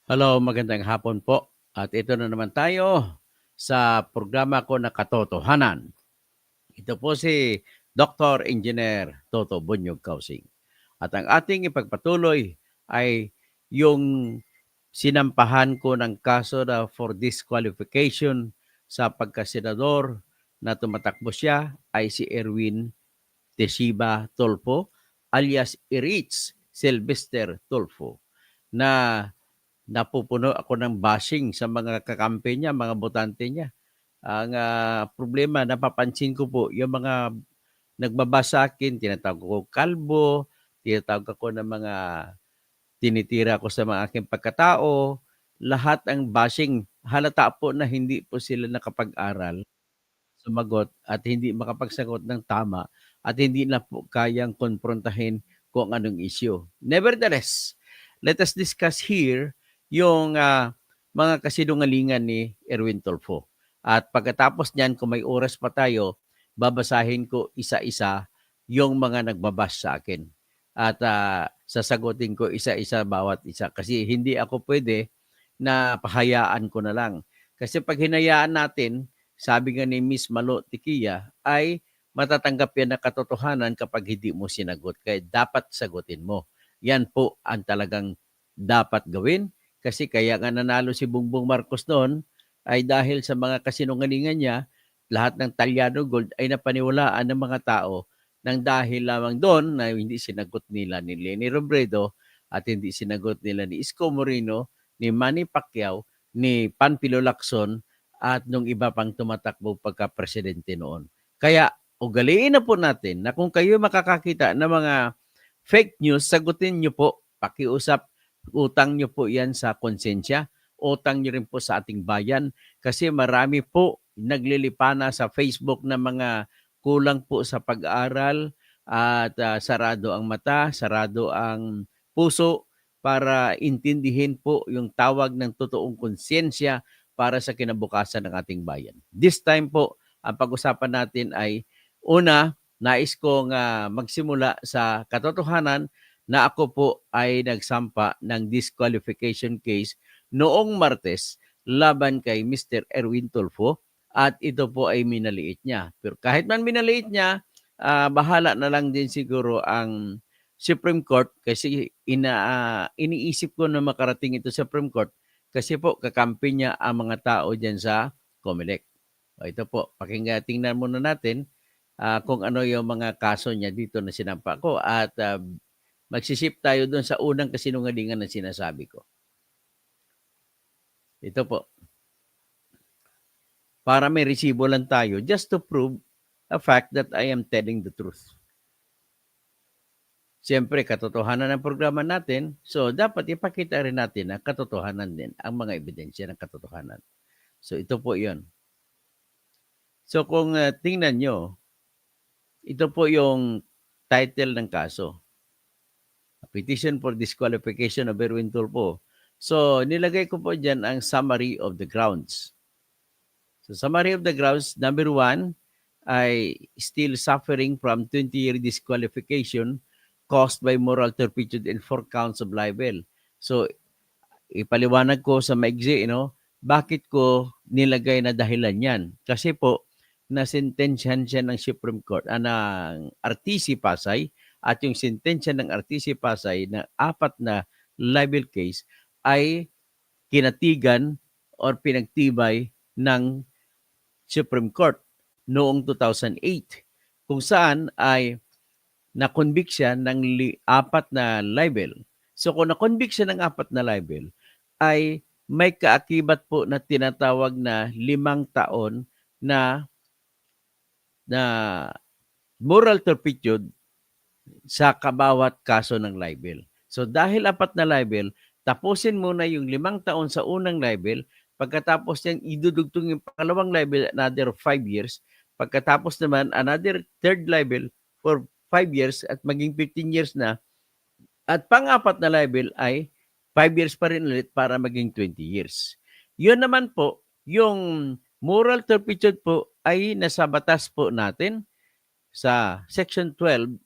Hello, magandang hapon po. At ito na naman tayo sa programa ko na Katotohanan. Ito po si Dr. Engineer Toto Bunyog Kausing. At ang ating ipagpatuloy ay yung sinampahan ko ng kaso na for disqualification sa pagkasenador na tumatakbo siya ay si Erwin Tesiba Tolfo alias Iritz Sylvester Tolfo na napupuno ako ng bashing sa mga kakampi niya, mga botante niya. Ang problema, napapansin ko po, yung mga nagbabasa akin, tinatawag ko kalbo, tinatawag ako ng mga tinitira ko sa mga aking pagkatao, lahat ang bashing, halata po na hindi po sila nakapag-aral, sumagot at hindi makapagsagot ng tama at hindi na po kayang konfrontahin kung anong issue. Nevertheless, let us discuss here yung mga kasinungalingan ni Erwin Tulfo. At pagkatapos niyan, kung may oras pa tayo, babasahin ko isa-isa yung mga nagbabash sa akin. At sasagutin ko isa-isa bawat isa. Kasi hindi ako pwede na pahayaan ko na lang. Kasi pag hinayaan natin, sabi nga ni Miss Malo Tikia, ay matatanggap yan na katotohanan kapag hindi mo sinagot. Kaya dapat sagutin mo. Yan po ang talagang dapat gawin. Kasi kaya nga nanalo si Bongbong Marcos noon ay dahil sa mga kasinungalingan niya, lahat ng Talyado Gold ay napaniwalaan ng mga tao nang dahil lamang doon na hindi sinagot nila ni Leni Robredo at hindi sinagot nila ni Isko Moreno, ni Manny Pacquiao, ni Panfilo Lacson at nung iba pang tumatakbo pagka-presidente noon. Kaya ugaliin na po natin na kung kayo makakakita ng mga fake news, sagutin nyo po, pakiusap, utang nyo po yan sa konsensya, utang nyo rin po sa ating bayan kasi marami po naglilipana sa Facebook na mga kulang po sa pag-aaral at sarado ang mata, sarado ang puso para intindihin po yung tawag ng totoong konsensya para sa kinabukasan ng ating bayan. This time po, ang pag-usapan natin ay una, nais kong magsimula sa katotohanan na ako po ay nagsampa ng disqualification case noong Martes laban kay Mr. Erwin Tulfo at ito po ay minaliit niya. Pero kahit man minaliit niya, bahala na lang din siguro ang Supreme Court kasi iniisip ko na makarating ito sa Supreme Court kasi po kakampi niya ang mga tao dyan sa COMELEC. O ito po, tingnan muna natin kung ano yung mga kaso niya dito na sinampa ko at magsisip tayo doon sa unang kasinungalingan na sinasabi ko. Ito po. Para may resibo lang tayo just to prove a fact that I am telling the truth. Siyempre, katotohanan ng programa natin, so dapat ipakita rin natin na katotohanan din ang mga ebidensya ng katotohanan. So ito po yun. So kung tingnan nyo, ito po yung title ng kaso. A petition for disqualification of Erwin Tulfo. So nilagay ko po dyan ang summary of the grounds. So summary of the grounds, number 1, ay still suffering from 20-year disqualification caused by moral turpitude and 4 counts of libel. So ipaliwanag ko sa maigsi, bakit ko nilagay na dahilan yan? Kasi po, nasentensyahan siya ng Supreme Court, ng RTC Pasay, at yung sentensya ng RTC Pasay na 4 na libel case ay kinatigan or pinagtibay ng Supreme Court noong 2008 kung saan ay na-convict siya ng 4 na libel. So kung na-convict siya ng 4 na libel, ay may kaakibat po na tinatawag na 5 taon na moral turpitude sa kabawat kaso ng libel. So dahil 4 na libel, tapusin muna yung 5 taon sa unang libel, pagkatapos niyan idudugtong yung pangalawang libel another 5 years, pagkatapos naman another third libel for 5 years at maging 15 years na, at pang-4 na libel ay 5 years pa rin ulit para maging 20 years. Yun naman po, yung moral turpitude po ay nasa batas po natin sa Section 12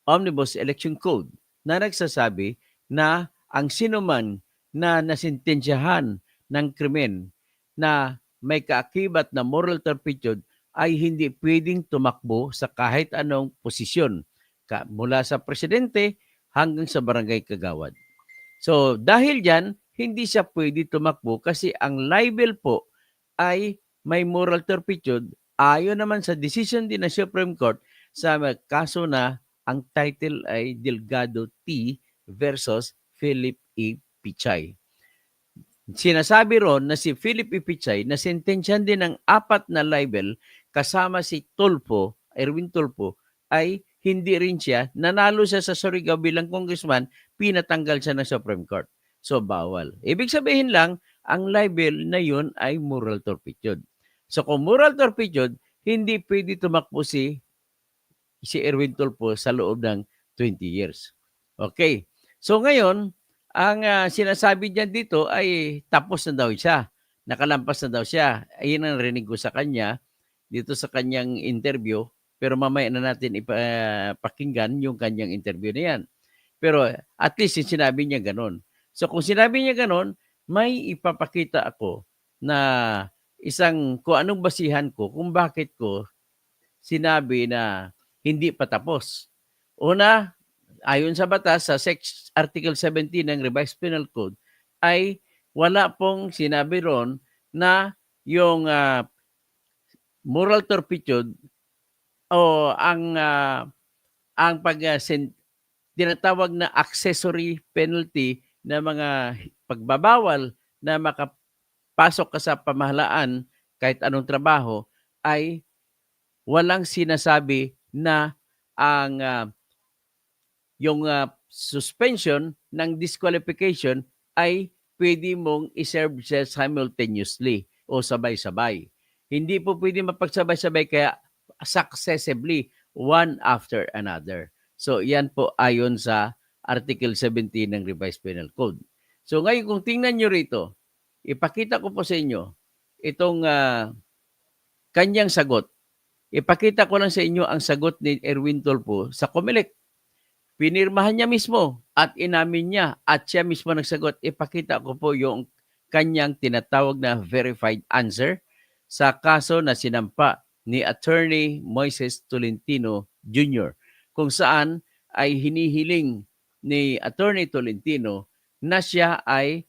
Omnibus Election Code na nagsasabi na ang sinuman na nasintensyahan ng krimen na may kaakibat na moral turpitude ay hindi pwedeng tumakbo sa kahit anong posisyon mula sa presidente hanggang sa barangay kagawad. So dahil dyan, hindi siya pwede tumakbo kasi ang libel po ay may moral turpitude ayon naman sa decision din ng Supreme Court sa kaso na ang title ay Delgado T. versus Philip E. Pichay. Sinasabi ron na si Philip E. Pichay na sentensyan din ng 4 na libel kasama si Tulfo, Erwin Tulfo, ay hindi rin siya, nanalo siya sa Surigao bilang congressman, pinatanggal siya ng Supreme Court. So, bawal. Ibig sabihin lang, ang libel na yun ay moral turpitude. So, kung moral turpitude, hindi pwede tumakbo si Erwin Tulfo sa loob ng 20 years. Okay. So, ngayon, ang sinasabi niya dito ay tapos na daw siya. Nakalampas na daw siya. Ayun ang rinig ko sa kanya dito sa kanyang interview. Pero mamaya na natin ipakinggan yung kanyang interview na yan. Pero at least sinabi niya ganun. So kung sinabi niya ganun, may ipapakita ako na kung anong basihan ko, kung bakit ko sinabi na hindi pa tapos. Una, ayon sa batas, sa Article 17 ng Revised Penal Code, ay wala pong sinabi ron na yung moral turpitude o ang tinatawag na accessory penalty na mga pagbabawal na makapasok ka sa pamahalaan kahit anong trabaho ay walang sinasabi na ang yung suspension ng disqualification ay pwede mong iserve siya simultaneously o sabay-sabay. Hindi po pwede mapagsabay-sabay kaya successively, one after another. So, yan po ayon sa Article 17 ng Revised Penal Code. So, ngayon kung tingnan nyo rito, ipakita ko po sa inyo itong kanyang sagot. Ipakita ko lang sa inyo ang sagot ni Erwin Tulfo sa COMELEC. Pinirmahan niya mismo at inamin niya at siya mismo nagsagot. Ipakita ko po yung kanyang tinatawag na verified answer sa kaso na sinampa ni Attorney Moises Tolentino Jr. kung saan ay hinihiling ni Attorney Tolentino na siya ay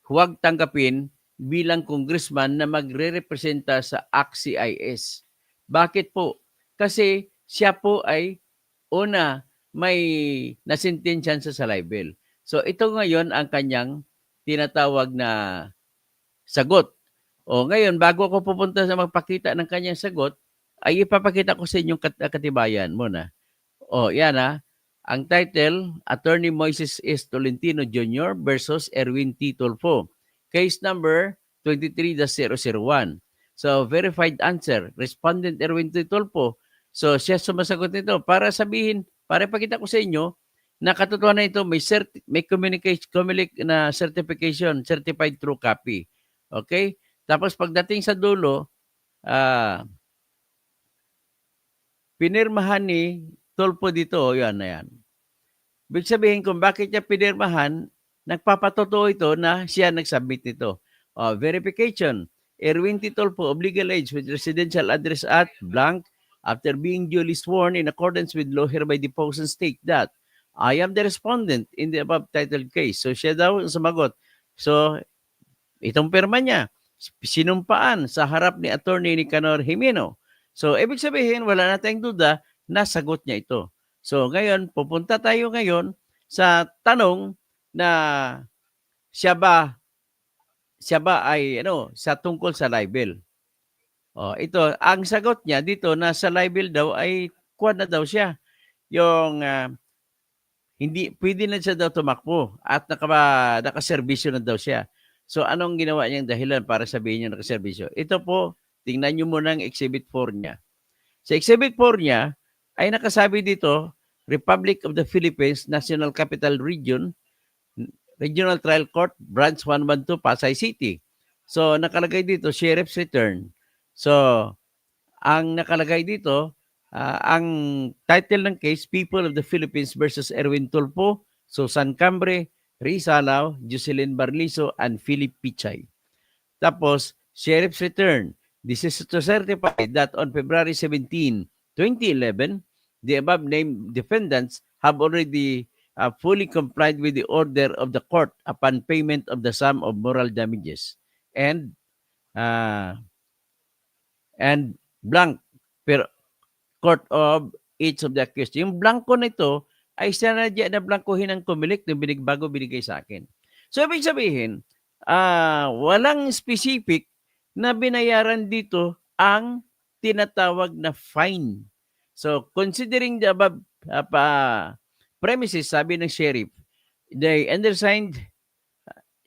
huwag tanggapin bilang congressman na magre-representa sa ACT-CIS. Bakit po? Kasi siya po ay una may nasintensyan sa libel. So ito ngayon ang kanyang tinatawag na sagot. O ngayon, bago ako pupunta sa magpakita ng kanyang sagot, ay ipapakita ko sa inyong katibayan muna. O yan ang title, Attorney Moises S. Tolentino Jr. versus Erwin T. Tulfo. Case number 23-001. So, verified answer, Respondent Erwin T. Tulfo. So, siya sumasagot nito para sabihin, para ipakita ko sa inyo na katotohanan ito may communication na certification, certified true copy. Okay? Tapos pagdating sa dulo, pinirmahan ni Tulfo dito, yan na yan. Ibig sabihin kung bakit niya pinirmahan, nagpapatotoo ito na siya nag-submit nito. Verification, Erwin T. Tulfo of legal age with residential address at blank, after being duly sworn in accordance with law hereby depose and state that I am the respondent in the above titled case. So siya daw sumagot. So itong pirma niya, sinumpaan sa harap ni Attorney Nicanor Jimeno. So ibig sabihin, wala na tayong duda na sagot niya ito. So ngayon, pupunta tayo ngayon sa tanong na siya ba ay sa tungkol sa libel. Ito, ang sagot niya dito na sa libel daw ay kuwan na daw siya. Yung hindi pwede na siya daw tumakbo at nakaserbisyo na daw siya. So anong ginawa niyang dahilan para sabihin niya nakaserbisyo? Ito po, tingnan niyo muna ang Exhibit 4 niya. Sa Exhibit 4 niya ay nakasabi dito, Republic of the Philippines, National Capital Region, Regional Trial Court, Branch 112, Pasay City. So nakalagay dito, Sheriff's Return. So ang nakalagay dito, ang title ng case, People of the Philippines versus Erwin Tulfo, Susan Cambre, Rizalao, Jocelyn Barlizo, and Philip Pichay. Tapos, Sheriff's Return. This is to certify that on February 17, 2011, the above-named defendants have already fully complied with the order of the court upon payment of the sum of moral damages and uh, blank per court of each of the accused. Yung blanco nito ay sinadya na blankohin ng kumilik na bago binigay sa akin. So, ibig sabihin, walang specific na binayaran dito ang tinatawag na fine. So, considering the above premises, sabi ng sheriff, the undersigned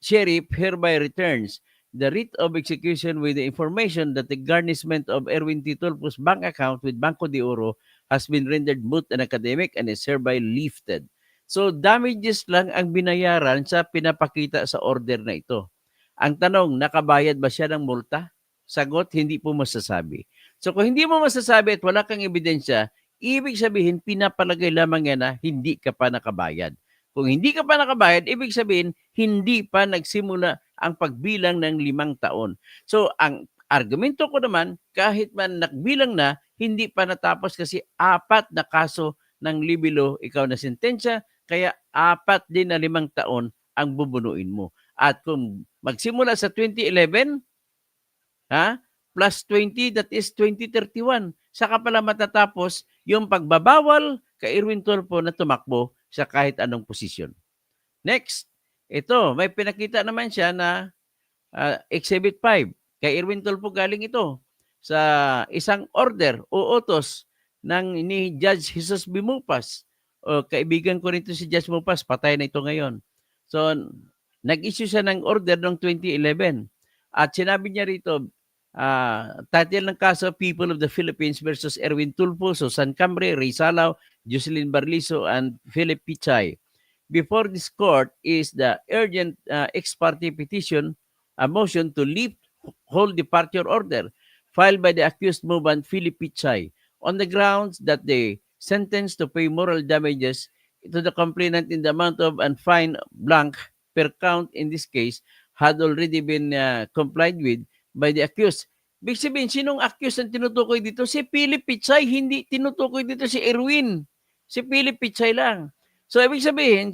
sheriff hereby returns the writ of execution with the information that the garnishment of Erwin T. Tulfo's bank account with Banco de Oro has been rendered moot and academic and is hereby lifted. So, damages lang ang binayaran sa pinapakita sa order na ito. Ang tanong, nakabayad ba siya ng multa? Sagot, hindi po masasabi. So, kung hindi mo masasabi at wala kang ebidensya, ibig sabihin, pinapalagay lamang yan na hindi ka pa nakabayad. Kung hindi ka pa nakabayad, ibig sabihin, hindi pa nagsimula ang pagbilang ng 5 taon. So, ang argumento ko naman, kahit man nagbilang na, hindi pa natapos kasi 4 na kaso ng libelo ikaw na sentensya, kaya 4 din na 5 taon ang bubunuin mo. At kung magsimula sa 2011, plus 20, that is 2031. Saka pala matatapos yung pagbabawal kay Erwin Tulfo na tumakbo sa kahit anong posisyon. Next, ito, may pinakita naman siya na Exhibit 5. Kay Erwin Tulfo galing ito sa isang order o utos ni Judge Jesus B. Mupas. Kaibigan ko rin ito si Judge Mupas, patay na ito ngayon. So, nag-issue siya ng order noong 2011. At sinabi niya rito, title ng kaso, People of the Philippines versus Erwin Tulfo, Susan Cambre, Rizalao, Jocelyn Barlizo, and Philip Pichay. Before this court is the urgent ex parte petition, a motion to lift whole departure order filed by the accused movement Philip Pichay on the grounds that the sentence to pay moral damages to the complainant in the amount of and fine blank per count in this case had already been complied with by the accused. Ibig sabihin, sinong accused ang tinutukoy dito? Si Philip Pichay, hindi tinutukoy dito si Erwin. Si Philip Pichay lang. So, ibig sabihin,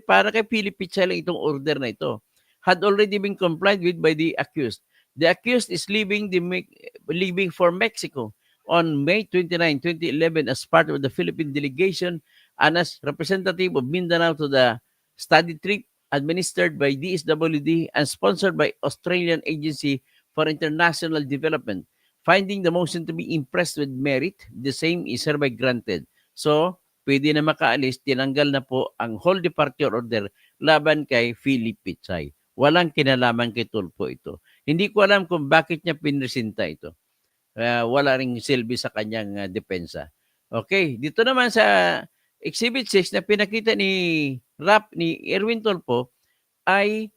para kay Philip Pichay lang itong order na ito had already been complied with by the accused. The accused is leaving for Mexico on May 29, 2011 as part of the Philippine delegation and as representative of Mindanao to the study trip administered by DSWD and sponsored by Australian Agency for International Development. Finding the motion to be impressed with merit, the same is hereby granted. So, pwede na makaalis, tinanggal na po ang whole departure order laban kay Philip Pichay. Walang kinalaman kay Tulfo ito. Hindi ko alam kung bakit niya pinresenta ito. Wala ring silbi sa kanyang depensa. Okay, dito naman sa Exhibit 6 na pinakita ni Erwin Tulfo ay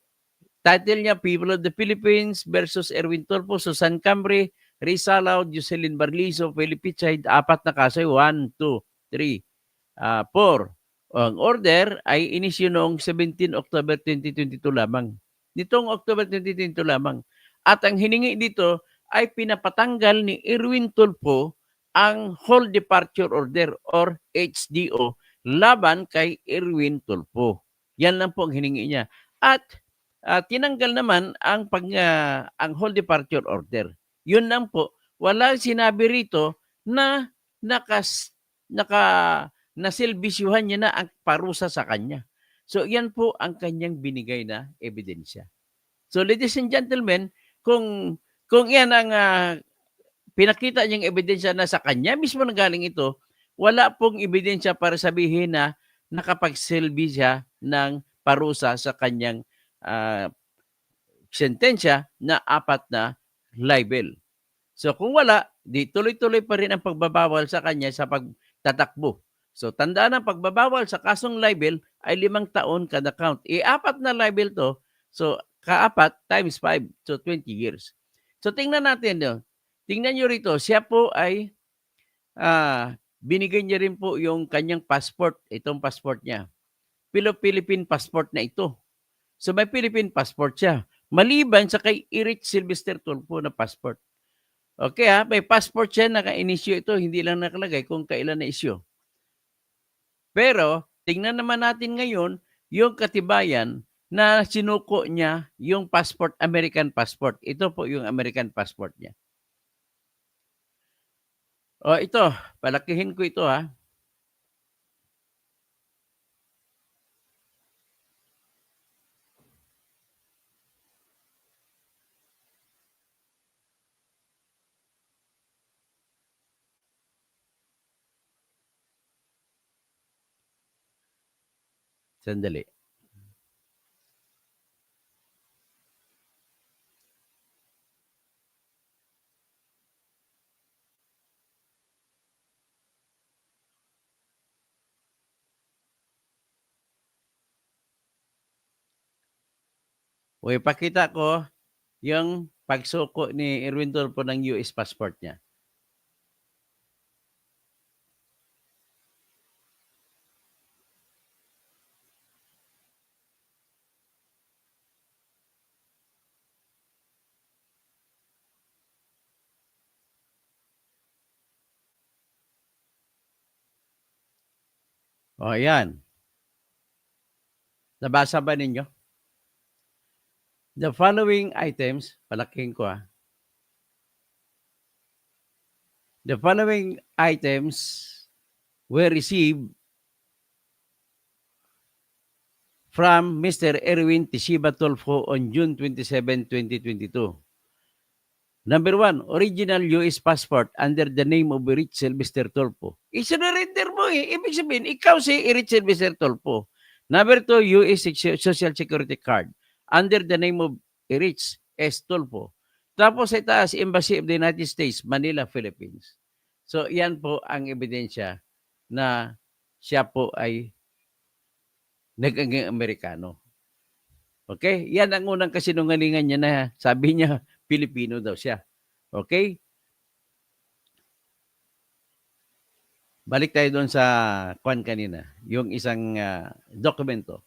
title niya People of the Philippines versus Erwin Tulfo, Susan Cambre, Rizalao, Jocelyn Barlizo, Philip Pichay, 4 na kaso, 1, 2, 3, 4. Ang order ay inisyu noong 17 October 2022 lamang. Nitong October 2022 lamang. At ang hiningi dito ay pinapatanggal ni Erwin Tulfo ang whole departure order or HDO laban kay Erwin Tulfo. Yan lang po ang hiningi niya. At tinanggal naman ang whole departure order. Yun lang po. Wala sinabi rito na nasilbisyuhan niya na ang parusa sa kanya. So, yan po ang kanyang binigay na ebidensya. So, ladies and gentlemen, kung yan ang pinakita niyang ebidensya na sa kanya mismo nanggaling ito, wala pong ebidensya para sabihin na nakapagsilbi siya ng parusa sa kanyang sentensya na 4 na libel. So, kung wala, di tuloy-tuloy pa rin ang pagbabawal sa kanya sa pagtatakbo. So, tandaan ang pagbabawal sa kasong libel ay 5 taon kada count. 4 na libel to, so ka-4 times 5, so 20 years. So, tingnan natin yun. Tingnan nyo rito, siya po ay binigay niya rin po yung kanyang passport, itong passport niya. Philippine passport na ito. So may Philippine passport siya. Maliban sa kay Erich Sylvester Tulfo na passport. Okay may passport siya, naka-inisyu ito, hindi lang nakalagay kung kailan na-issue. Pero tingnan naman natin ngayon yung katibayan na sinuko niya yung passport, American passport. Ito po yung American passport niya. Ito, palakihin ko ito ha. Sandali. Ipakita ko yung pagsuko ni Erwin Tulfo ng US passport niya. Ayan. Nabasa ba ninyo? The following items, palakihin ko The following items were received from Mr. Erwin Tishiba Tulfo on June 27, 2022. Number 1, original US passport under the name of Erich Sylvester Tulfo. Isinurrender mo Ibig sabihin, ikaw si Erich Sylvester Tulfo. Number 2, US Social Security Card under the name of Erich S. Tulfo. Tapos sa itaas, Embassy of the United States, Manila, Philippines. So, yan po ang ebidensya na siya po ay naging Amerikano. Okay? Yan ang unang kasinungalingan niya na sabi niya, Pilipino daw siya. Okay? Balik tayo doon sa kwan kanina, yung isang dokumento.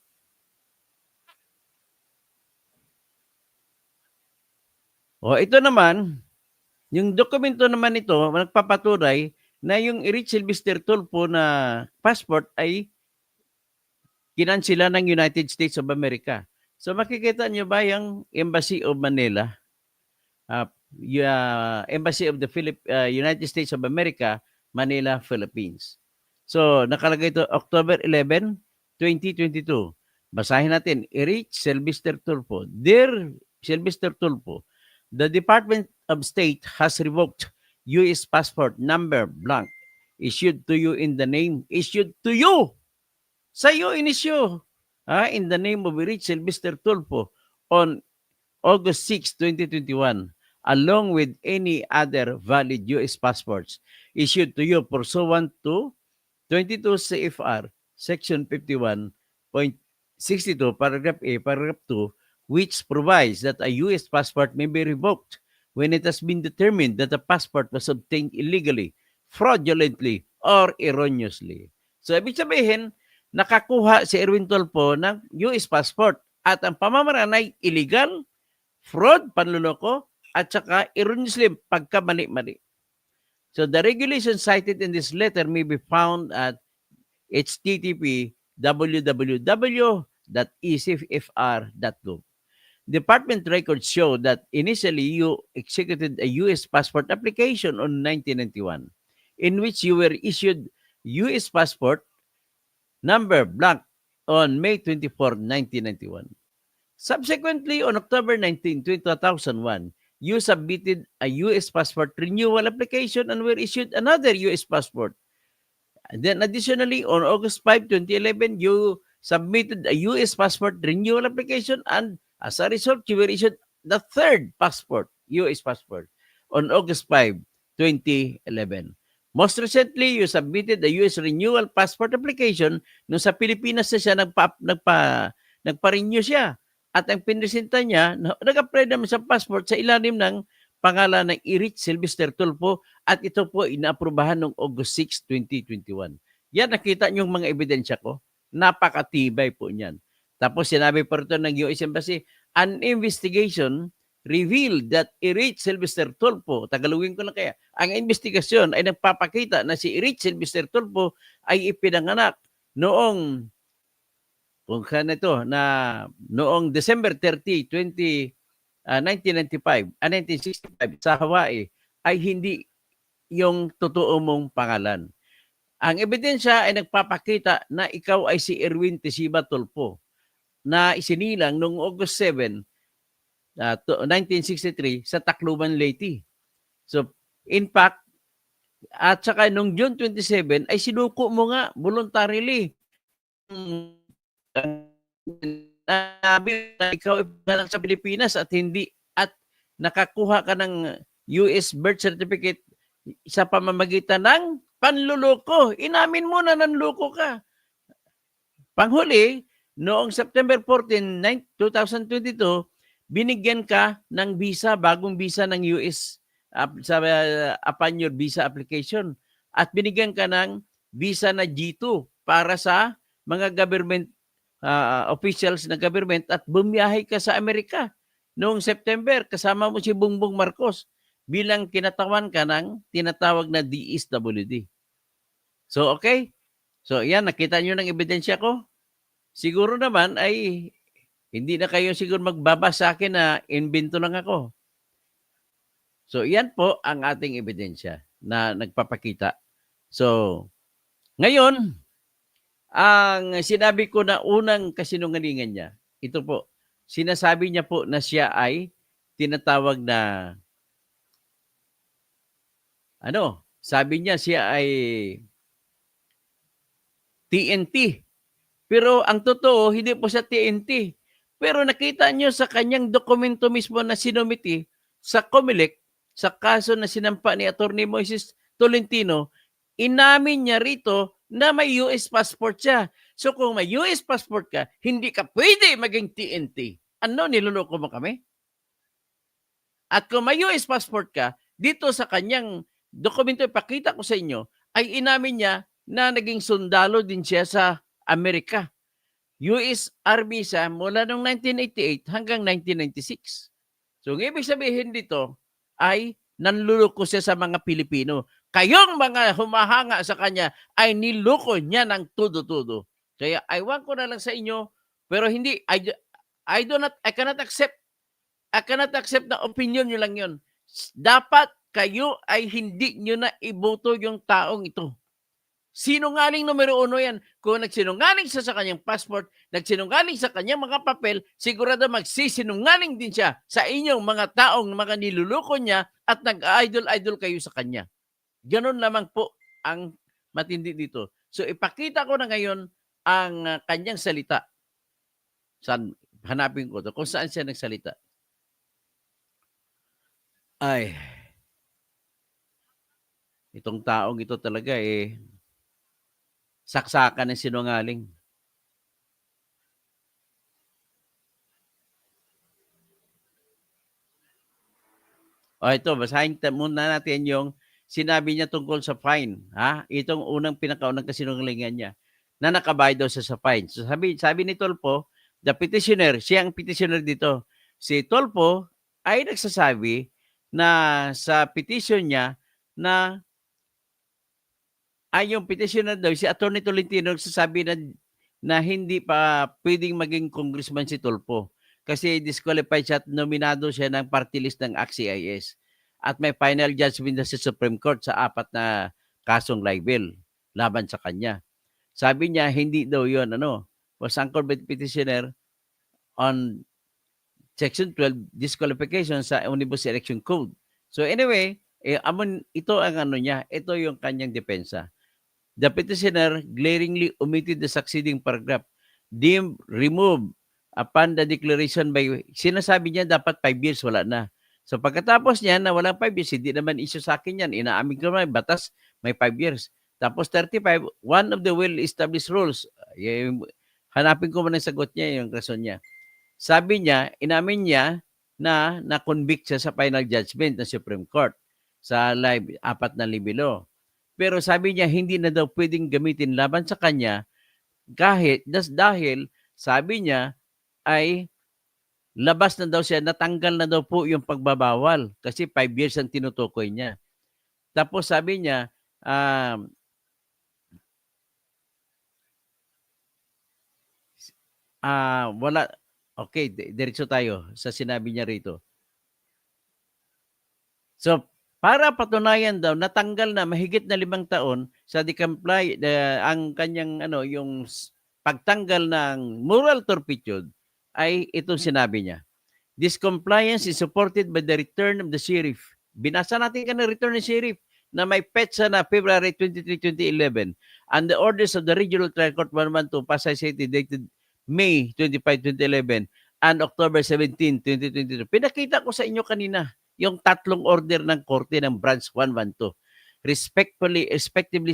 Ito naman, yung dokumento naman ito, nagpapatunay na yung Erich Sylvester Tulfo na passport ay kinansila ng United States of America. So makikita niyo ba yung Embassy of Manila? Embassy of the United States of America, Manila, Philippines. So, nakalagay ito, October 11, 2022. Basahin natin, Erich Sylvester Tulfo. Dear Sylvester Tulfo, the Department of State has revoked U.S. passport number blank issued to you in the name, issued to you! Sa iyo inisyo, in the name of Erich Sylvester Tulfo on August 6, 2021. Along with any other valid U.S. passports issued to you pursuant to 22 CFR Section 51.62, Paragraph A, Paragraph 2, which provides that a U.S. passport may be revoked when it has been determined that the passport was obtained illegally, fraudulently, or erroneously. So, ibig sabihin, nakakuha si Erwin Tulfo ng U.S. passport at ang pamamaraan ay illegal, fraud, panluloko, at saka erroneously, pagkamali-mali. So the regulations cited in this letter may be found at http www.ecfr.gov. Department records show that initially you executed a U.S. passport application on 1991 in which you were issued U.S. passport number blank on May 24, 1991. Subsequently, on October 19, 2001, you submitted a U.S. passport renewal application and were issued another U.S. passport. And then additionally, on August 5, 2011, you submitted a U.S. passport renewal application and as a result, you were issued the third passport, U.S. passport, on August 5, 2011. Most recently, you submitted the U.S. renewal passport application nung sa Pilipinas na siya nagpa-renew siya. At ang pinresenta niya, nag-apply naman sa passport sa ilalim ng pangalan ng Erich Sylvester Tulfo at ito po inaaprubahan noong August 6, 2021. Yan, nakita niyo yung mga ebidensya ko. Napakatibay po niyan. Tapos sinabi pa rito ng US Embassy, an investigation revealed that Erich Sylvester Tulfo, Tagalogin ko lang kaya, ang investigasyon ay nagpapakita na si Erich Sylvester Tulfo ay ipinanganak noong kung saan ito na noong December 30, 1965 sa Hawaii ay hindi yung totoo mong pangalan. Ang ebidensya ay nagpapakita na ikaw ay si Erwin Tesiba Tulfo na isinilang noong August 7, 1963 sa Tacloban, Leyte. So, in fact, at saka noong June 27 ay sinuko mo nga voluntarily na ikaw ay sa Pilipinas at hindi at nakakuha ka ng US birth certificate sa pamamagitan ng panluloko. Inamin mo na nanloko ka. Panghuli, noong September 14, 2022, binigyan ka ng visa, bagong visa ng US upon your visa application. At binigyan ka ng visa na G2 para sa mga government officials na government at bumiyahe ka sa Amerika. Noong September, kasama mo si Bongbong Marcos bilang kinatawan ka ng tinatawag na DSWD. So, okay? So, yan, nakita nyo ng ebidensya ko? Siguro naman ay hindi na kayo siguro magbaba sa akin na invento lang ako. So, yan po ang ating ebidensya na nagpapakita. So, ngayon, ang sinabi ko na unang kasinungalingan niya, ito po, sinasabi niya po na siya ay tinatawag na, sabi niya siya ay TNT. Pero ang totoo, hindi po siya TNT. Pero nakita niyo sa kanyang dokumento mismo na sinumiti sa COMELEC, sa kaso na sinampa ni Atty. Moises Tolentino, inamin niya rito na may US passport siya. So kung may US passport ka, hindi ka pwede maging TNT. Ano, niloloko mo kami? At kung may US passport ka, dito sa kanyang dokumento, ipakita ko sa inyo, ay inamin niya na naging sundalo din siya sa Amerika. US Army siya mula noong 1988 hanggang 1996. So, ang ibig sabihin dito ay nanluloko siya sa mga Pilipino. Kayong mga humahanga sa kanya ay niloko niya ng tudo-tudo. Kaya aywan ko na lang sa inyo, pero hindi, I cannot accept na opinion nyo lang yun. Dapat kayo ay hindi nyo na iboto yung taong ito. Sinungaling numero 1 yan. Kung nagsinungaling siya sa kanyang passport, nagsinungaling sa kanyang mga papel, sigurado magsisinungaling din siya sa inyong mga taong mga niluloko niya at nag-idol-idol kayo sa kanya. Ganon lamang po ang matindi dito. So ipakita ko na ngayon ang kanyang salita. Hanapin ko to kung saan siya nagsalita. Ay, itong taong ito talaga saksakan ng sinungaling. Ito, basahin muna natin yung sinabi niya tungkol sa fine. Itong unang pinakaunang kasinungalingan niya na nakabayad daw sa fine. So sabi ni Tulfo, the petitioner, siya ang petitioner dito. Si Tulfo ay nagsasabi na sa petition niya na yung petitioner daw, si Atty. Tolentino, nagsasabi na hindi pa pwedeng maging congressman si Tulfo kasi disqualified siya at nominado siya ng party list ng ACT-CIS. At may final judgment na sa Supreme Court sa 4 na kasong libel laban sa kanya. Sabi niya, hindi daw yun, was anchored by the petitioner on Section 12, disqualification sa Omnibus Election Code. So anyway, ito ang niya, ito yung kanyang depensa. The petitioner glaringly omitted the succeeding paragraph, deemed removed upon the declaration by, sinasabi niya dapat 5 years, wala na. So pagkatapos niya na walang 5 years, hindi naman issue sa akin yan, inaamin ko naman, batas may 5 years. Tapos 35, one of the well-established rules, hanapin ko man ang sagot niya, yung rason niya. Sabi niya, inamin niya na na-convict siya sa final judgment ng Supreme Court sa 4 na libelo. Pero sabi niya, hindi na daw pwedeng gamitin laban sa kanya dahil sabi niya ay labas na daw siya, natanggal na daw po yung pagbabawal kasi 5 years ang tinutukoy niya. Tapos sabi niya, um, wala, okay, diretso tayo sa sinabi niya rito. So, para patunayan daw natanggal na mahigit na 5 taon sa ang kanyang yung pagtanggal ng moral turpitude ay itong sinabi niya. This compliance is supported by the return of the sheriff. Binasa natin kanina return ng sheriff na may petsa na February 23, 2011 and the orders of the Regional Trial Court 112 Pasay City dated May 25, 2011 and October 17, 2022. Pinakita ko sa inyo kanina yung tatlong order ng korte ng Branch 112. Respectively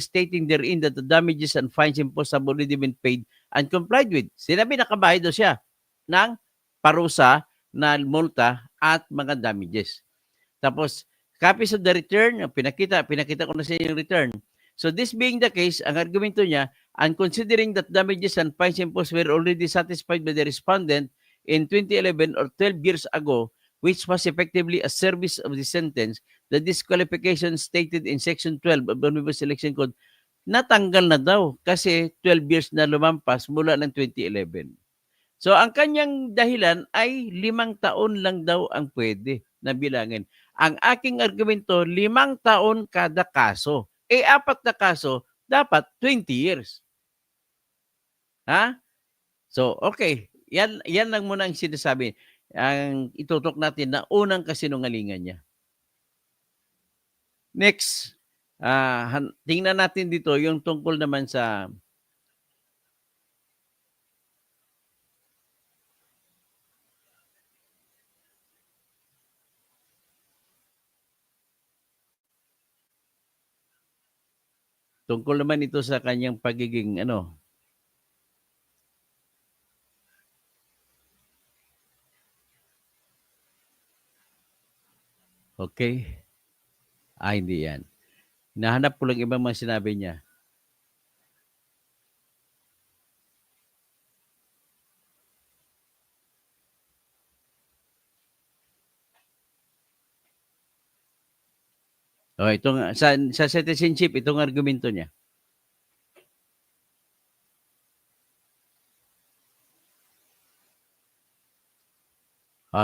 stating therein that the damages and fines imposed have already been paid and complied with. Sinabi nakabayad daw siya ng parusa na multa at mga damages. Tapos, copies of the return, pinakita ko na sa inyo yung return. So this being the case, ang argumento niya, and considering that damages and fines imposed were already satisfied by the respondent in 2011 or 12 years ago, which was effectively a service of the sentence, the disqualification stated in Section 12 of the Omnibus Election Code, natanggal na daw kasi 12 years na lumampas mula ng 2011. So ang kanyang dahilan ay 5 taon lang daw ang pwede na bilangin. Ang aking argumento, 5 taon kada kaso. 4 na kaso, dapat 20 years. Ha? So, okay. Yan lang muna ang sinasabi. Ang itutok natin na unang kasinungalingan niya. Next, tingnan natin dito yung tungkol naman sa tungkol naman ito sa kanyang pagiging okay. Hindi yan. Hinahanap ko lang ibang mga sinabi niya. Oh, itong sa citizenship, itong argumento niya.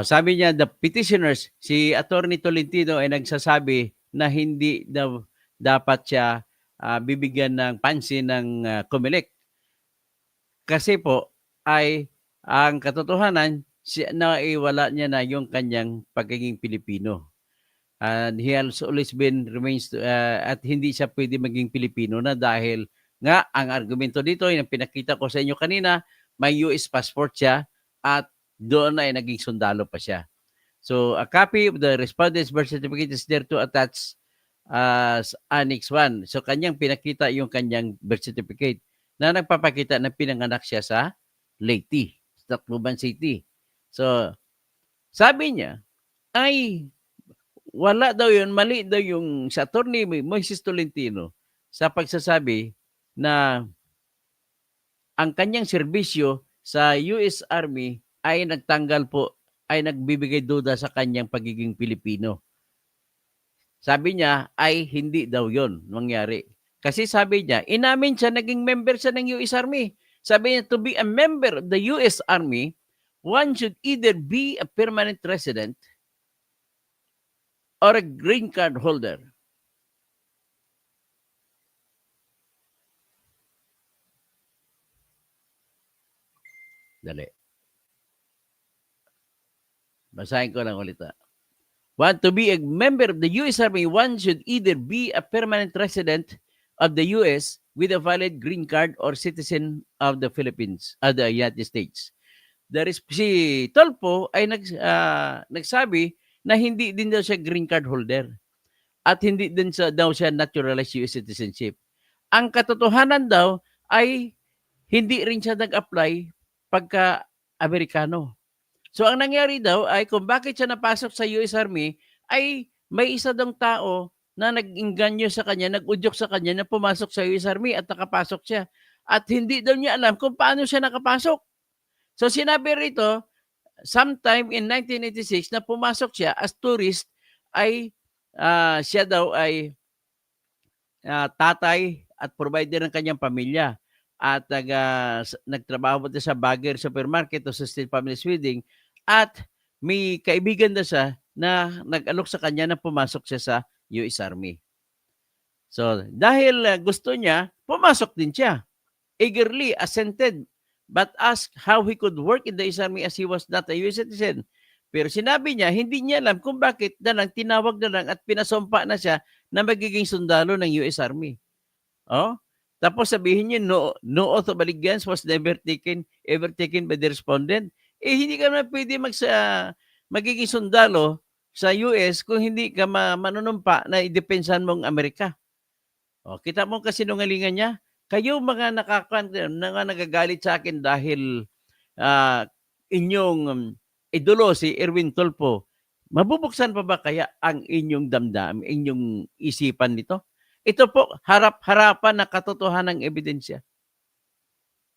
Sabi niya, the petitioners, si Attorney Tolentino ay nagsasabi na hindi daw dapat siya bibigyan ng pansin ng COMELEC. Kasi po ay ang katotohanan, naiwala niya na yung kanyang pagiging Pilipino. And he has always remains at hindi siya pwede maging Pilipino na dahil nga ang argumento dito, yung pinakita ko sa inyo kanina, may US passport siya at doon ay naging sundalo pa siya. So, a copy of the respondent's birth certificate is there to attach as Annex 1. So, kanyang pinakita yung kanyang birth certificate na nagpapakita na pinanganak siya sa Leyte, sa Tacloban City. So, sabi niya, ay wala daw yun, mali daw yung sa Attorney Moises Tolentino sa pagsasabi na ang kanyang serbisyo sa US Army ay nagtanggal po, ay nagbibigay duda sa kanyang pagiging Pilipino. Sabi niya ay hindi daw yon mangyari. Kasi sabi niya, inamin siya, naging member siya ng US Army. Sabi niya, to be a member of the US Army, one should either be a permanent resident or a green card holder. Dali. Basahin ko lang ulit. Want to be a member of the US Army, one should either be a permanent resident of the US with a valid green card or citizen of the Philippines, of the United States. Si Tolpo ay nagsabi na hindi din daw siya green card holder at hindi din daw siya naturalized US citizenship. Ang katotohanan daw ay hindi rin siya nag-apply pagka Amerikano. So ang nangyari daw ay kung bakit siya napasok sa US Army ay may isa daw tao na nag-inganyo sa kanya, nag-udyok sa kanya na pumasok sa US Army at nakapasok siya. at hindi daw niya alam kung paano siya nakapasok. So sinabi rito, sometime in 1986 na pumasok siya as tourist ay siya daw ay tatay at provider ng kanyang pamilya at nagtrabaho din sa Bagger Supermarket o sa Steel Family's Wedding at may kaibigan na siya na nag-alok sa kanya na pumasok siya sa US Army. So, dahil gusto niya, pumasok din siya. Eagerly assented but asked how he could work in the US Army as he was not a US citizen. Pero sinabi niya, hindi niya alam kung bakit na lang, tinawag na lang at pinasumpa na siya na magiging sundalo ng US Army. Oh? Tapos sabihin niya, no oath of allegiance was ever taken by the respondent. Hindi ka na pwede magiging sundalo sa US kung hindi ka manunumpa na idepensahan mong Amerika. Kita mo kasinungalingan niya? Kayo mga nagagalit sa akin dahil inyong idolo si Erwin Tulfo, mabubuksan pa ba kaya ang inyong damdamin, inyong isipan nito? Ito po, harap-harapan na katotohanan ng ebidensya.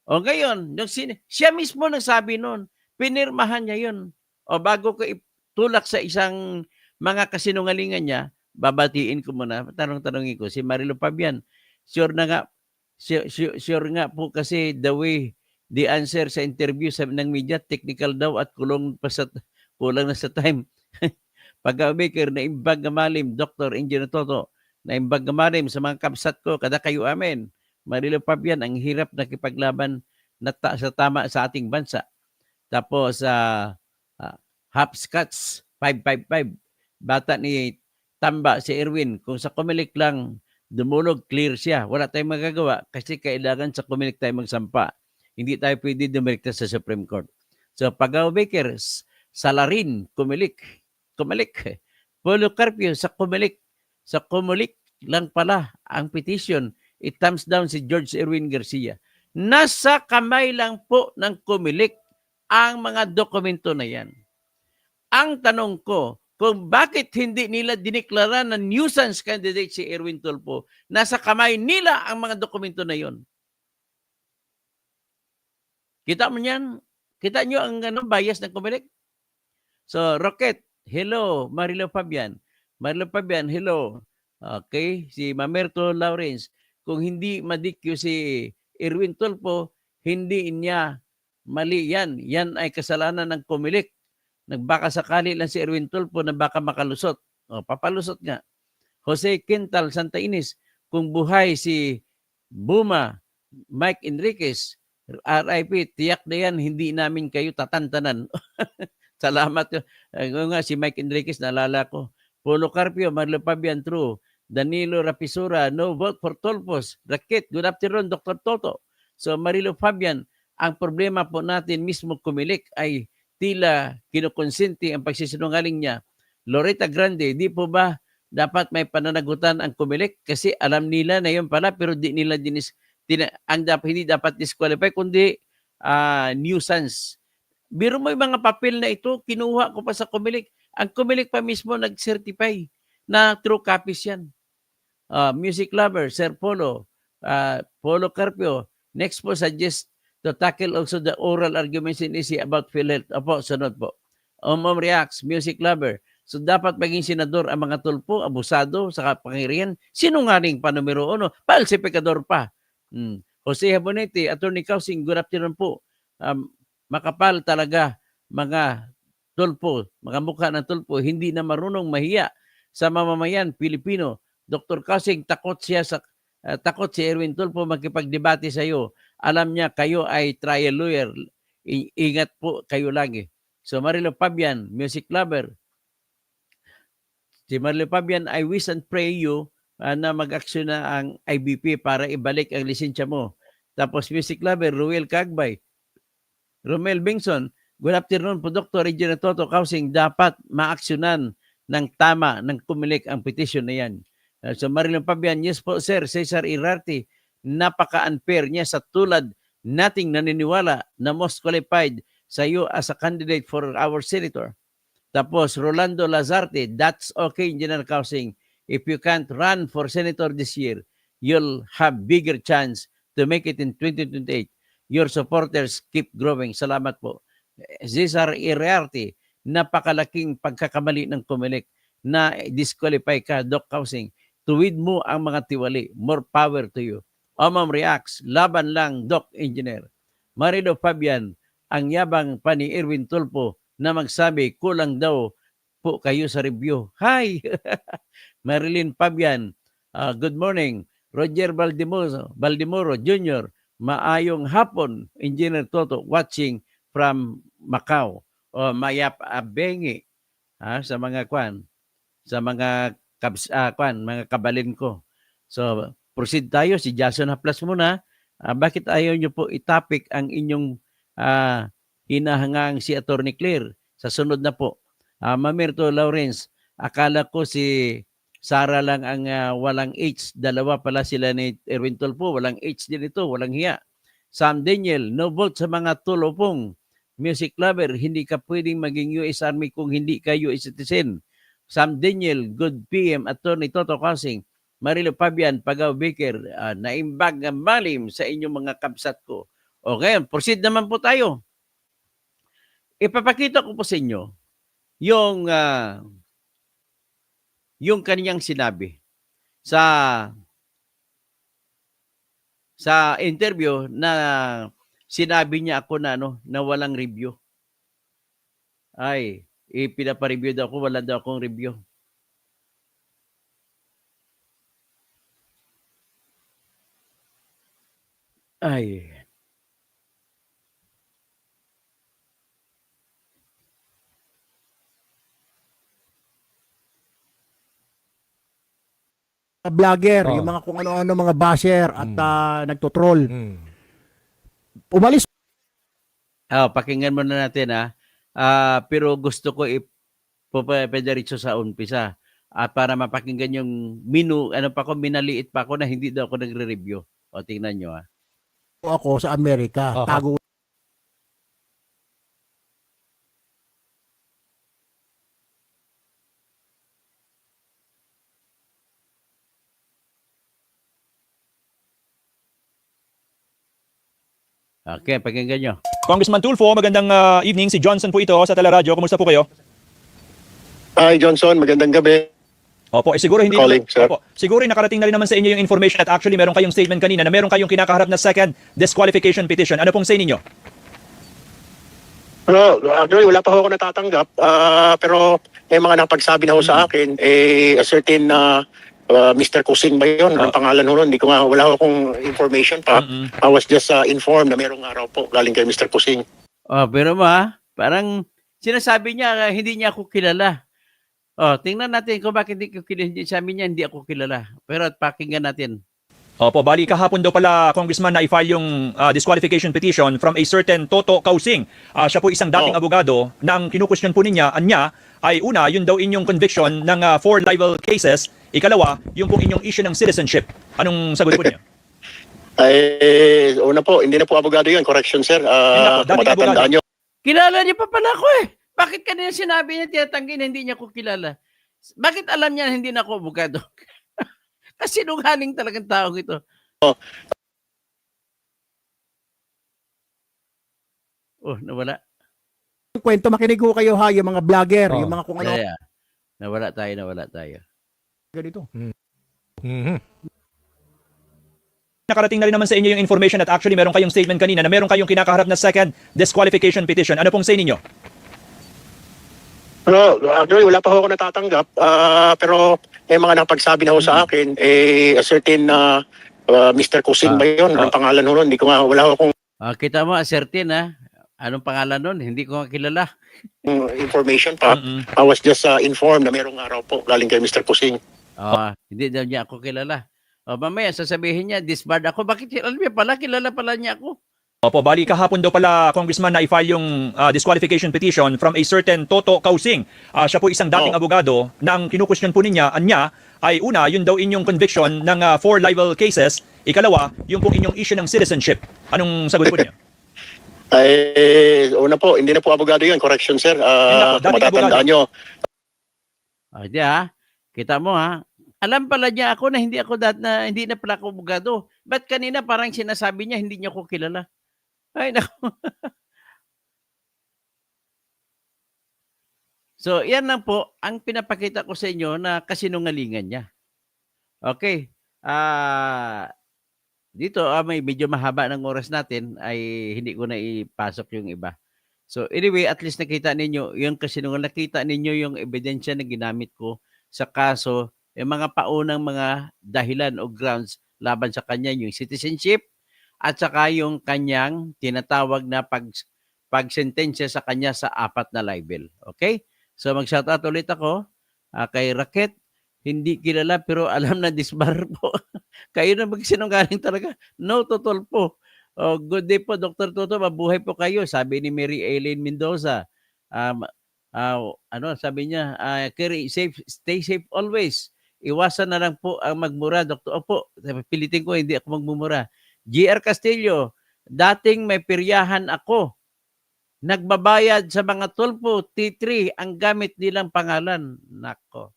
Ngayon, siya mismo nagsabi noon, pinirmahan niya yun. Bago ko itulak sa isang mga kasinungalingan niya, babatiin ko muna, tanongin ko, si Marilo Fabian, sure nga po kasi the way the answer sa interview ng media, technical daw at kulang na sa time. Pag-Baker na imbag malim, Dr. Engineer Toto, na imbag malim sa mga kapsat ko, kada kayo amin. Marilo Fabian, ang hirap na kipaglaban sa tama sa ating bansa. Tapos, Hopscotch 555, bata ni Tamba si Erwin, kung sa Comelec lang dumulog, clear siya. Wala tayong magagawa kasi kailangan sa Comelec tayo magsampa. Hindi tayo pwede dumirekta sa Supreme Court. So, Pag-Baker, Salarin, Comelec, Policarpio sa Comelec. Sa Comelec lang pala ang petition. It thumbs down si George Erwin Garcia. Nasa kamay lang po ng Comelec ang mga dokumento na yan. Ang tanong ko, kung bakit hindi nila dineklara na nuisance candidate si Erwin Tulfo, nasa kamay nila ang mga dokumento na yon. Kita mo yan? Kita nyo ang bias ng Comelec? So, Rocket, hello. Marilo Fabian, hello. Okay, si Mamerto Lawrence, kung hindi madikyo si Erwin Tulfo, hindi niya mali yan. Yan ay kasalanan ng Comelec. Nagbaka sakali lang si Erwin Tulfo na baka makalusot. Papalusot nga. Jose Quintal Santa Ines, kung buhay si Buma, Mike Enriquez, RIP, tiyak na yan, hindi namin kayo tatantanan. Salamat. Nga si Mike Enriquez, naalala ko. Polo Carpio, Marlo Fabian, true. Danilo Rapisura, no vote for Tulfos. Rakit, good afternoon, Dr. Toto. So Marilo Fabian, ang problema po natin mismo Comelec ay tila kinukonsente ang pagsisinungaling niya. Loretta Grande, di po ba dapat may pananagutan ang Comelec? Kasi alam nila na yun pala pero di nila hindi dapat disqualify kundi nuisance. Biro mo yung mga papel na ito, kinuha ko pa sa Comelec. Ang Comelec pa mismo nag-certify na true copies yan. Music Lover, Sir Polo, Polo Carpio, next po suggest to tackle also the oral arguments in EC about PhilHealth. Opo, sunod po. Reacts, Music Lover. So dapat maging senador ang mga Tulfo, abusado sa kapangyarihan, sinungaling pa numero 1, falsifikador pa. Jose Habonete, Attorney Kausing, good afternoon po. Makapal talaga mga Tulfo, mga mukha ng Tulfo, hindi na marunong mahiya sa mamamayan Pilipino. Dr. Kausing, takot si Erwin Tulfo makipagdebate sa iyo. Alam niya kayo ay trial lawyer. Ingat po kayo lagi. So Marilo Fabian, Music Lover. Si Marilo Fabian, I wish and pray you na mag-aksyon na ang IBP para ibalik ang lisensya mo. Tapos Music Lover, Ruel Cagbay. Romel Bingson, good afternoon po Dr. Regina Toto Kausing, dapat maaksyonan ng tama ng Comelec ang petition na yan. So Marilo Fabian, yes po sir, Cesar Irarte, napaka-unfair niya sa tulad nating naniniwala na most qualified sa iyo as a candidate for our senator. Tapos Rolando Lazarte, that's okay, Engineer Kausing. If you can't run for senator this year, you'll have bigger chance to make it in 2028. Your supporters keep growing. Salamat po. Cesar Iriarte, napakalaking pagkakamali ng Comelec na disqualify ka, Doc Kausing. Tuwid mo ang mga tiwali. More power to you. Omam Reacts, laban lang, Doc Engineer. Marido Fabian, ang yabang pa ni Erwin Tulfo na magsabi, kulang daw po kayo sa review. Hi! Marilyn Fabian, good morning. Roger Baldemoro Jr., maayong hapon. Engineer Toto, watching from Macau. O Mayap Abengi, sa mga sa mga mga kabalin ko. So, proceed tayo. Si Jason Haplas muna. Bakit ayaw nyo po itapik ang inyong hinahangang si Attorney Claire? Sa sunod na po. Mamirto Lawrence, akala ko si Sara lang ang walang H. Dalawa pala sila ni Erwin Tulfo. Walang H din ito. Walang hiya. Sam Daniel, no vote sa mga tulopong. Music lover, hindi ka pwedeng maging US Army kung hindi ka US citizen. Sam Daniel, good PM, Attorney Toto Kausing, Marilo Fabian, Pagaw Baker, naimbag ng malim sa inyong mga kabsat ko. Okay, proceed naman po tayo. Ipapakita ko po sa inyo yung kaniyang sinabi sa interview na sinabi niya ako na na walang review. Ay, pinapareview daw ako, wala daw akong review. Ay. Vlogger, yung mga kung ano-ano mga basher at nagtotroll. Umalis. Pakinggan muna natin pero gusto ko ipapadiretso sa umpisa para mapakinggan yung minaliit pa ako na hindi daw ako nagre-review. O tingnan nyo Ako sa Amerika, tago. Okay, pakinggan nyo. Congressman Tulfo, magandang evening. Si Johnson po ito sa Teleradyo. Kumusta po kayo? Hi Johnson, magandang gabi. Opo, siguro hindi Calling, sir. Opo, siguro nakarating na rin naman sa inyo yung information at actually meron kayong statement kanina na meron kayong kinakaharap na second disqualification petition. Ano pong say ninyo? Well, actually wala pa ho ako natatanggap, pero may mga napagsabi na ho sa akin, a certain Mr. Kusing ba yun? Ang pangalan ho nun, wala ho akong information pa. I was just informed na merong araw po galing kay Mr. Kusing. Pero parang sinasabi niya hindi niya ako kilala. Tingnan natin kung bakit hindi ko kilala. Sabi niya hindi ako kilala. Pero pakinggan natin. Opo, bali kahapon daw pala, Congressman, na i-file yung disqualification petition from a certain Toto Kausing. Siya po isang dating abogado na ang kinukwestiyon po niya ay una, yun daw inyong conviction ng 4 libel cases. Ikalawa, yung pong inyong issue ng citizenship. Anong sagot po niya? Una po, hindi na po abogado yun. Correction, sir. Matatandaan nyo. Kilala niya pa pala ako Bakit kanina sinabi niya tinatanggi na hindi niya ako kilala? Bakit alam niya na hindi na ako abogado? Kasi sinungaling talagang taong ito. Nawala. Kwento, makinig ko kayo yung mga vlogger, yung mga kung ano. Nawala tayo. Ganito. Nakarating na rin naman sa inyo yung information at actually meron kayong statement kanina na meron kayong kinakaharap na second disqualification petition. Ano pong say ninyo? Well, actually wala pa ho ako natatanggap, pero may mga napagsabi na ho sa akin, a certain Mr. Kusing ba yun? Ang pangalan ho nun, wala ho akong Kita mo, certain anong pangalan nun? Hindi ko kilala. information pa. I was just informed na merong araw po galing kay Mr. Kusing. Hindi daw niya ako kilala. Mamaya sasabihin niya, disbarred ako. Bakit alam niya pala? Kilala pala niya ako. Opo, bali kahapon daw pala, Congressman, na i-file yung disqualification petition from a certain Toto Kausing. Siya po isang dating abogado na ang kinukwestiyon po niya ay una, yun daw inyong conviction ng 4 libel cases. Ikalawa, yung pong inyong issue ng citizenship. Anong sagot po niya? Una po, hindi na po abogado yun. Correction, sir. Matatandaan nyo. Kita mo Alam pala niya ako na hindi na pala ako abogado. Ba't kanina parang sinasabi niya hindi niya ko kilala? Ay, naku. So, yan lang po ang pinapakita ko sa inyo na kasinungalingan niya. Okay. Dito, may medyo mahaba ng oras natin ay hindi ko na ipasok yung iba. So, anyway, at least nakita ninyo yung kasinungalingan. Nakita ninyo yung ebidensya na ginamit ko sa kaso, yung mga paunang mga dahilan o grounds laban sa kanya, yung citizenship at saka yung kanyang tinatawag na pagsentensya sa kanya sa 4 na libel. Okay? So mag-shoutout ulit ako kay Raquel. Hindi kilala pero alam na disbar po. Kayo na magsinungaling talaga. No, totoo po. Oh, good day po, Dr. Toto. Mabuhay po kayo. Sabi ni Mary Eileen Mendoza. Sabi niya, stay safe always. Iwasan na lang po ang magmura, Dr. Opo, pilitin ko, hindi ako magmumura. GR Castillo, dating may piryahan ako. Nagbabayad sa mga tulpo, T3, ang gamit nilang pangalan. Nako.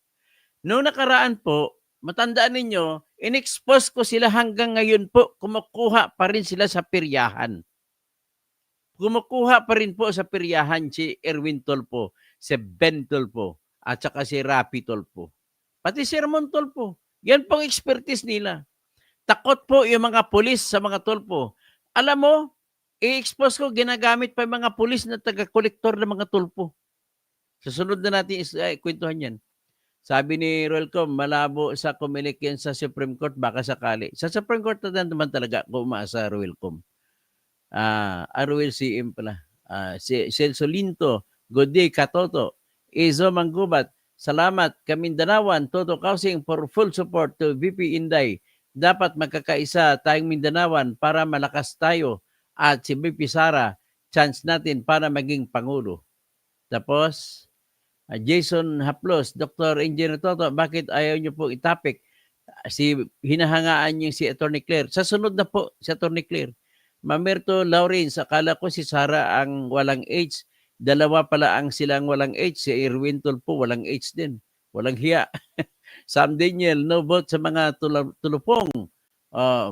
Noong nakaraan po, matandaan ninyo, in-expose ko sila hanggang ngayon po, kumukuha pa rin sila sa piryahan. Kumukuha pa rin po sa piryahan si Erwin Tolpo, si Ben Tolpo, at saka si Rapi Tolpo. Pati si Ramon Tolpo. Yan pong expertise nila. Takot po yung mga pulis sa mga Tolpo. Alam mo, i-expose ko, ginagamit pa yung mga pulis na taga-kolektor ng mga tulpo. Susunod na natin kwentuhan yan. Sabi ni Roelcom, malabo sa kumilik yan sa Supreme Court, baka sakali. Sa Supreme Court na naman talaga ako umaasa, Roelcom. Arwel CM pala. Celso Linto, good day, Katoto. Izo Manggubat, salamat, Kamindanawan, Toto Kausing for full support to VP Inday. Dapat magkakaisa tayong Mindanawan para malakas tayo. At si BP Sara, chance natin para maging Pangulo. Tapos, Jason Haplos, Dr. Engineer Toto, bakit ayaw niyo po itapik? Hinahangaan niyo si Attorney Claire. Sa sunod na po, si Attorney Claire. Mamerto Lawrence, akala ko si Sara ang walang H. Dalawa pala ang silang walang H. Si Erwin Tulpo, walang H din. Walang hiya. Sam Daniel, no vote sa mga tulupong.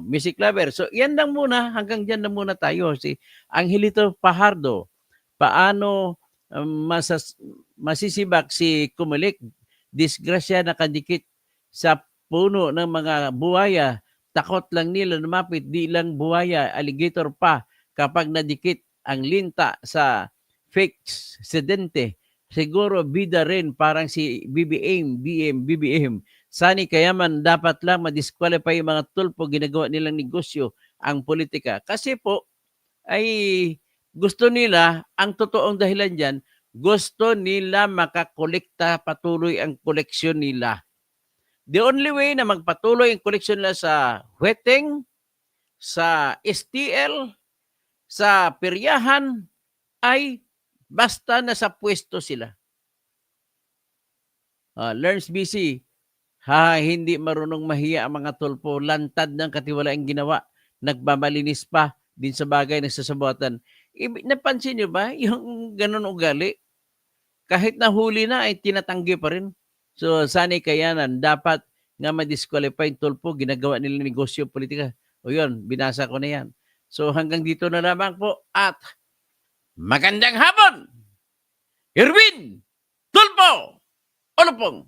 Music lover. So, yan lang muna. Hanggang dyan na muna tayo. Si Angelito Pajardo, paano masisibak si Kumilik? Disgrasya nakadikit sa puno ng mga buhaya. Takot lang nila lumapit. Di lang buhaya, alligator pa kapag nadikit ang linta sa fake sedente. Siguro bida rin parang si BBM. Sani Kayaman, dapat lang ma-disqualify yung mga tulpo, ginagawa nilang negosyo ang politika. Kasi po, ay gusto nila, ang totoong dahilan dyan, gusto nila makakolekta patuloy ang koleksyon nila. The only way na magpatuloy ang koleksyon nila sa Hueteng, sa STL, sa peryahan, ay basta nasa pwesto sila. Learns BC, hindi marunong mahiya ang mga tulpo. Lantad ng katiwalaang ginawa. Nagmamalinis pa din sa bagay na sasabuatan. Napansin nyo ba yung ganun ugali? Kahit nahuli na ay tinatanggi pa rin. So, Sani Kayanan, dapat nga ma-disqualify yung tulpo. Ginagawa nila negosyo, politika. O yun, binasa ko na yan. So, hanggang dito na lamang po. At magandang hapon! Erwin Tulpo! Olopong!